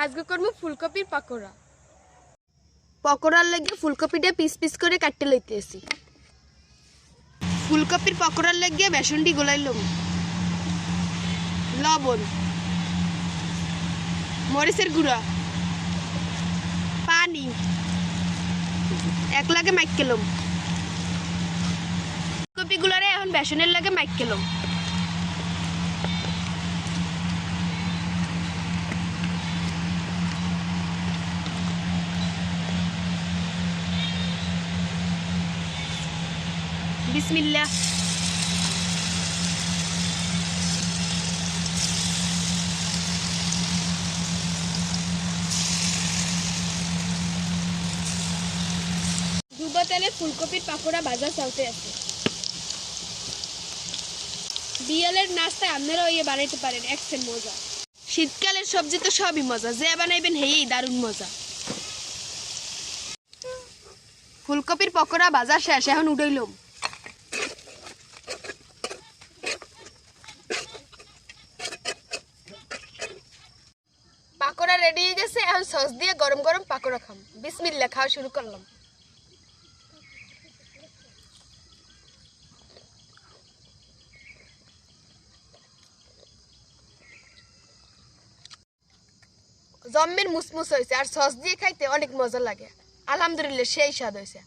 আজকে করবো ফুলকপির পাকোড়া। পকোড়ার লাগে ফুলকপিটা পিস পিস করে কাটতে লইতেছি। ফুলকপির পকোড়ার লাগে বেসনটি গোলাইলাম, লবণ, মরিচের গুঁড়া, পানি এক লাগে মাইকেলাম। ফুলকপিগুলারে এখন বেসনের লাগে মাইকেলাম। বিসমিল্লাহ। ডুবা তেলে ফুলকপির পাকোড়া ভাজা চলতে আছে। বিয়ালের নাস্তায় আপনারা ইয়ে বানাইতে পারেন, একসেন মজা। শীতকালের সবজি তো সবই মজা, যে বানাইবেন হেই দারুণ মজা। ফুলকপির পকোড়া ভাজা শেষ, এখন উঠাইলাম। পাকোড়া রেডি হয়ে গেছে, এখন সস দিয়ে গরম গরম পাকোড়া খাম। বিসমিল্লাহ, খাওয়া শুরু করলাম। জম্মের মুসমুস হয়েছে, আর সস দিয়ে খাইতে অনেক মজা লাগে। আলহামদুলিল্লাহ, সেই স্বাদ হয়েছে।